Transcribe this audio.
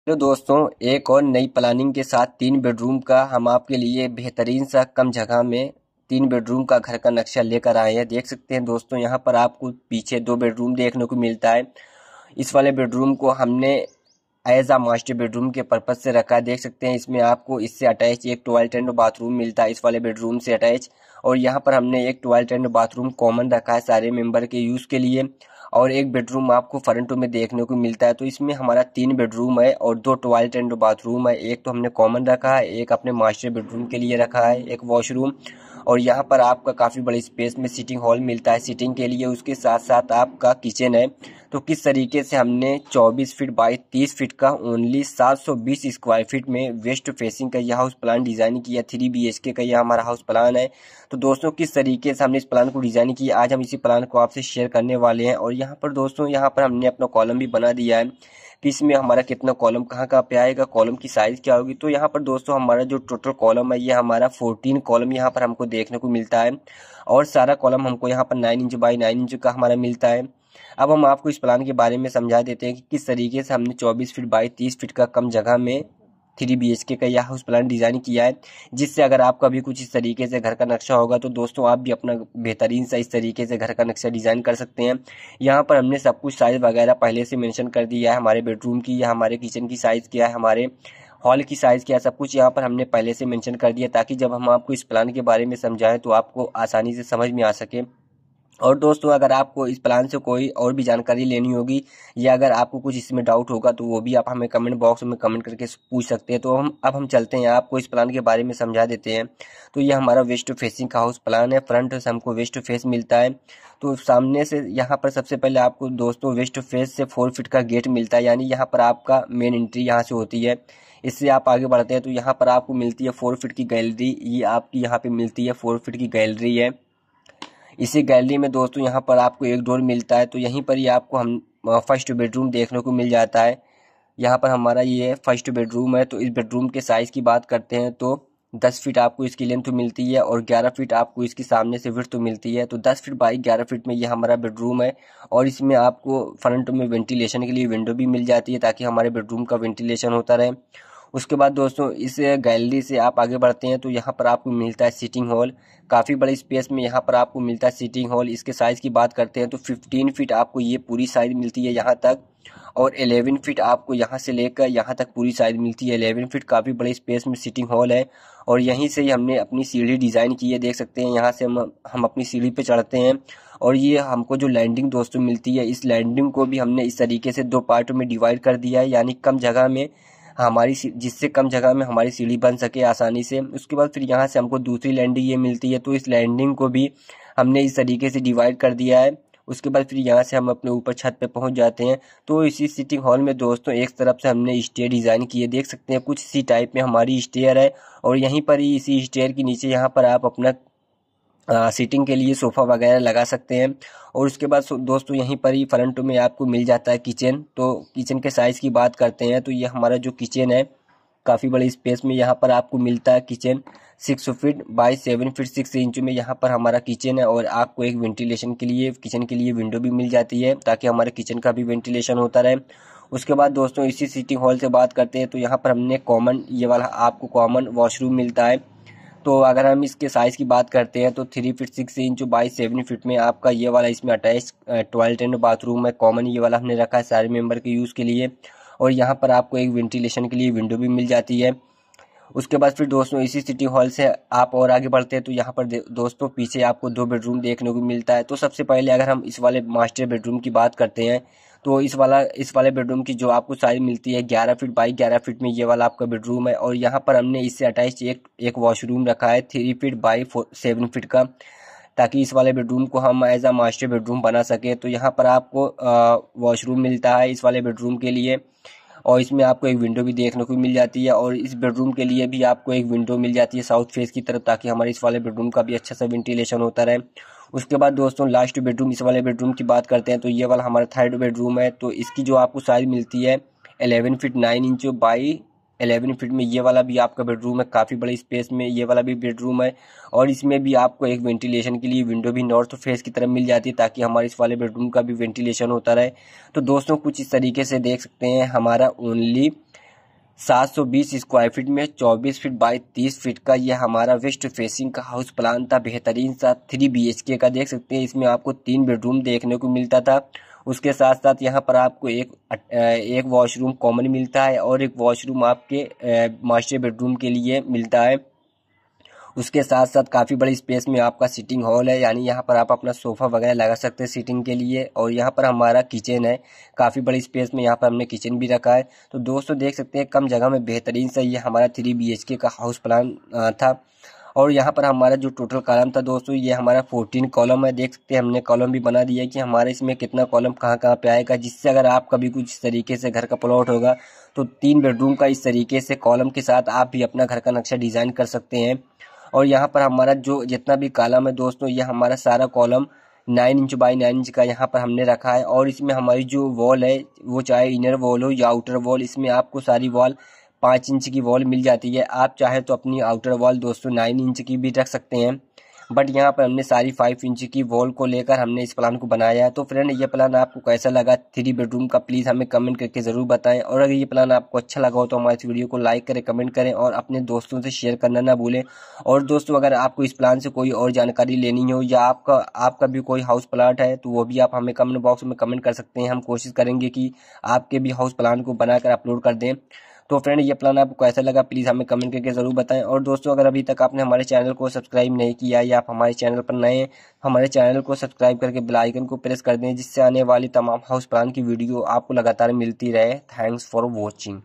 तो दोस्तों, एक और नई प्लानिंग के साथ 3 बेडरूम का हम आपके लिए बेहतरीन सा कम जगह में 3 बेडरूम का घर का नक्शा लेकर आए हैं। देख सकते हैं दोस्तों, यहाँ पर आपको पीछे 2 बेडरूम देखने को मिलता है। इस वाले बेडरूम को हमने एज आ मास्टर बेडरूम के पर्पज से रखा है। देख सकते हैं इसमें आपको इससे अटैच एक टॉयलेट एंड बाथरूम मिलता है, इस वाले बेडरूम से अटैच। और यहाँ पर हमने एक टॉयलेट एंड बाथरूम कॉमन रखा है सारे मेंबर के यूज के लिए, और एक बेडरूम आपको फ्रंट में देखने को मिलता है। तो इसमें हमारा 3 बेडरूम है और 2 टॉयलेट एंड बाथरूम है। एक तो हमने कॉमन रखा है, एक अपने मास्टर बेडरूम के लिए रखा है, एक वॉशरूम। और यहाँ पर आपका काफ़ी बड़ी स्पेस में सिटिंग हॉल मिलता है सिटिंग के लिए, उसके साथ साथ आपका किचन है। तो किस तरीके से हमने 24 फीट बाई 30 फीट का ओनली 720 स्क्वायर फीट में वेस्ट फेसिंग का यह हाउस प्लान डिजाइन किया। 3 BHK का यह हमारा हाउस प्लान है। तो दोस्तों, किस तरीके से हमने इस प्लान को डिजाइन किया, आज हम इसी प्लान को आपसे शेयर करने वाले हैं। और यहाँ पर दोस्तों, यहाँ पर हमने अपना कॉलम भी बना दिया है कि इसमें हमारा कितना कॉलम कहाँ कहाँ पे आएगा, कॉलम की साइज क्या होगी। तो यहाँ पर दोस्तों, हमारा जो टोटल कॉलम है ये हमारा 14 कॉलम यहाँ पर हमको देखने को मिलता है। और सारा कॉलम हमको यहाँ पर 9 इंच बाई 9 इंच का हमारा मिलता है। अब हम आपको इस प्लान के बारे में समझा देते हैं कि किस तरीके से हमने 24 फीट बाई 30 फीट का कम जगह में 3 BHK का यह हाउस प्लान डिजाइन किया है। जिससे अगर आपका भी कुछ इस तरीके से घर का नक्शा होगा तो दोस्तों, आप भी अपना बेहतरीन सा इस तरीके से घर का नक्शा डिजाइन कर सकते हैं। यहाँ पर हमने सब कुछ साइज वगैरह पहले से मेंशन कर दिया है, हमारे बेडरूम की या हमारे किचन की साइज क्या है, हमारे हॉल की साइज क्या है, सब कुछ यहाँ पर हमने पहले से मेंशन कर दिया, ताकि जब हम आपको इस प्लान के बारे में समझाएं तो आपको आसानी से समझ में आ सके। और दोस्तों, अगर आपको इस प्लान से कोई और भी जानकारी लेनी होगी या अगर आपको कुछ इसमें डाउट होगा तो वो भी आप हमें कमेंट बॉक्स में कमेंट करके पूछ सकते हैं। तो हम चलते हैं, आपको इस प्लान के बारे में समझा देते हैं। तो ये हमारा वेस्ट फेसिंग का हाउस प्लान है। फ्रंट से हमको वेस्ट फेस मिलता है। तो सामने से यहाँ पर सबसे पहले आपको दोस्तों वेस्ट फेस से 4 फीट का गेट मिलता है, यानी यहाँ पर आपका मेन एंट्री यहाँ से होती है। इससे आप आगे बढ़ते हैं तो यहाँ पर आपको मिलती है 4 फीट की गैलरी। ये आपकी यहाँ पे मिलती है 4 फीट की गैलरी है। इसी गैलरी में दोस्तों यहाँ पर आपको एक डोर मिलता है। तो यहीं पर ही आपको हम फर्स्ट बेडरूम देखने को मिल जाता है। यहाँ पर हमारा ये फर्स्ट बेडरूम है। तो इस बेडरूम के साइज की बात करते हैं तो 10 फीट आपको इसकी लेंथ मिलती है और 11 फीट आपको इसकी सामने से विड्थ मिलती है। तो 10 फीट बाई 11 फीट में ये हमारा बेडरूम है। और इसमें आपको फ्रंट में वेंटिलेशन के लिए विंडो भी मिल जाती है, ताकि हमारे बेडरूम का वेंटिलेशन होता रहे। उसके बाद दोस्तों, इस गैलरी से आप आगे बढ़ते हैं तो यहाँ पर आपको मिलता है सिटिंग हॉल। काफ़ी बड़ी स्पेस में यहाँ पर आपको मिलता है सिटिंग हॉल। इसके साइज़ की बात करते हैं तो 15 फीट आपको ये पूरी साइज मिलती है यहाँ तक, और 11 फीट आपको यहाँ से लेकर यहाँ तक पूरी साइज मिलती है। 11 फीट काफ़ी बड़े स्पेस में सिटिंग हॉल है। और यहीं से ही हमने अपनी सीढ़ी डिज़ाइन की है। देख सकते हैं यहाँ से हम अपनी सीढ़ी पे चढ़ते हैं। और ये हमको जो लैंडिंग दोस्तों मिलती है, इस लैंडिंग को भी हमने इस तरीके से 2 पार्ट में डिवाइड कर दिया है, यानी कम जगह में जिससे कम जगह में हमारी सीढ़ी बन सके आसानी से। उसके बाद फिर यहाँ से हमको दूसरी लैंडिंग ये मिलती है। तो इस लैंडिंग को भी हमने इस तरीके से डिवाइड कर दिया है। उसके बाद फिर यहाँ से हम अपने ऊपर छत पे पहुँच जाते हैं। तो इसी सिटिंग हॉल में दोस्तों एक तरफ से हमने स्टेयर डिज़ाइन की है। देख सकते हैं कुछ इसी टाइप में हमारी स्टेयर है। और यहीं पर ही इसी स्टेयर के नीचे यहाँ पर आप अपना सीटिंग के लिए सोफ़ा वगैरह लगा सकते हैं। और उसके बाद दोस्तों, यहीं पर ही फ्रंट में आपको मिल जाता है किचन। तो किचन के साइज़ की बात करते हैं तो ये हमारा जो किचन है, काफ़ी बड़ी स्पेस में यहाँ पर आपको मिलता है kitchen. 6 feet by 7 feet 6 inch में यहाँ पर हमारा किचन है। और आपको एक वेंटिलेशन के लिए, किचन के लिए विंडो भी मिल जाती है, ताकि हमारे किचन का भी वेंटिलेशन होता रहे। उसके बाद दोस्तों, इसी सिटिंग हॉल से बात करते हैं तो यहाँ पर हमने कॉमन, ये वाला आपको कॉमन वॉशरूम मिलता है। तो अगर हम इसके साइज़ की बात करते हैं तो 3 फीट 6 इंच बाई 7 फीट में आपका ये वाला इसमें अटैच टॉयलेट एंड बाथरूम है। कॉमन ये वाला हमने रखा है सारे मेंबर के यूज़ के लिए। और यहाँ पर आपको एक वेंटिलेशन के लिए विंडो भी मिल जाती है। उसके बाद फिर दोस्तों, इसी सिटिंग हॉल से आप और आगे बढ़ते हैं तो यहाँ पर दोस्तों पीछे आपको 2 बेडरूम देखने को मिलता है। तो सबसे पहले अगर हम इस वाले मास्टर बेडरूम की बात करते हैं तो इस वाले बेडरूम की जो आपको साइज मिलती है 11 फीट बाई 11 फीट में ये वाला आपका बेडरूम है। और यहाँ पर हमने इससे अटैच एक वॉशरूम रखा है 3 फीट बाई 7 फीट का, ताकि इस वाले बेडरूम को हम एज आ मास्टर बेडरूम बना सके। तो यहाँ पर आपको वॉशरूम मिलता है इस वाले बेडरूम के लिए। और इसमें आपको एक विंडो भी देखने को मिल जाती है। और इस बेडरूम के लिए भी आपको एक विंडो मिल जाती है साउथ फेस की तरफ, ताकि हमारे इस वाले बेडरूम का भी अच्छा सा वेंटिलेशन होता रहे। उसके बाद दोस्तों, लास्ट बेडरूम, इस वाले बेडरूम की बात करते हैं तो ये वाला हमारा थर्ड बेडरूम है। तो इसकी जो आपको साइज मिलती है 11 फीट 9 इंच बाई 11 फीट में ये वाला भी आपका बेडरूम है। काफ़ी बड़ी स्पेस में ये वाला भी बेडरूम है। और इसमें भी आपको एक वेंटिलेशन के लिए विंडो भी नॉर्थ फेस की तरफ मिल जाती है, ताकि हमारे इस वाले बेडरूम का भी वेंटिलेशन होता रहे। तो दोस्तों, कुछ इस तरीके से देख सकते हैं हमारा ओनली 720 स्क्वायर फीट में 24 फीट बाई 30 फीट का ये हमारा वेस्ट फेसिंग का हाउस प्लान था। बेहतरीन सा 3 BHK का देख सकते हैं। इसमें आपको 3 बेडरूम देखने को मिलता था। उसके साथ साथ यहाँ पर आपको एक वॉशरूम कॉमन मिलता है और एक वॉशरूम आपके मास्टर बेडरूम के लिए मिलता है। उसके साथ साथ काफ़ी बड़ी स्पेस में आपका सिटिंग हॉल है, यानी यहाँ पर आप अपना सोफ़ा वगैरह लगा सकते हैं सिटिंग के लिए। और यहाँ पर हमारा किचन है, काफ़ी बड़ी स्पेस में यहाँ पर हमने किचन भी रखा है। तो दोस्तों देख सकते हैं कम जगह में बेहतरीन सा ये हमारा 3 BHK का हाउस प्लान था। और यहाँ पर हमारा जो टोटल कॉलम था दोस्तों, ये हमारा 14 कॉलम है। देख सकते हैं हमने कॉलम भी बना दिया है कि हमारे इसमें कितना कॉलम कहाँ कहाँ पे आएगा, जिससे अगर आपका भी कुछ इस तरीके से घर का प्लॉट होगा तो 3 बेडरूम का इस तरीके से कॉलम के साथ आप भी अपना घर का नक्शा डिज़ाइन कर सकते हैं। और यहाँ पर हमारा जो जितना भी कॉलम है दोस्तों, ये हमारा सारा कॉलम 9 इंच बाई 9 इंच का यहाँ पर हमने रखा है। और इसमें हमारी जो वॉल है वो चाहे इनर वॉल हो या आउटर वॉल, इसमें आपको सारी वॉल 5 इंच की वॉल मिल जाती है। आप चाहे तो अपनी आउटर वॉल दोस्तों 9 इंच की भी रख सकते हैं, बट यहाँ पर हमने सारी 5 इंच की वॉल को लेकर हमने इस प्लान को बनाया है। तो फ्रेंड ये प्लान आपको कैसा लगा 3 बेडरूम का, प्लीज़ हमें कमेंट करके ज़रूर बताएं। और अगर ये प्लान आपको अच्छा लगा हो तो हमारे इस वीडियो को लाइक करें, कमेंट करें और अपने दोस्तों से शेयर करना ना भूलें। और दोस्तों अगर आपको इस प्लान से कोई और जानकारी लेनी हो या आपका भी कोई हाउस प्लाट है तो वो भी आप हमें कमेंट बॉक्स में कमेंट कर सकते हैं। हम कोशिश करेंगे कि आपके भी हाउस प्लान को बनाकर अपलोड कर दें। तो फ्रेंड ये प्लान आपको कैसा लगा प्लीज़ हमें कमेंट करके ज़रूर बताएं। और दोस्तों अगर अभी तक आपने हमारे चैनल को सब्सक्राइब नहीं किया या आप हमारे चैनल पर नए हैं, हमारे चैनल को सब्सक्राइब करके बेल आइकन को प्रेस कर दें, जिससे आने वाली तमाम हाउस प्लान की वीडियो आपको लगातार मिलती रहे। Thanks for watching.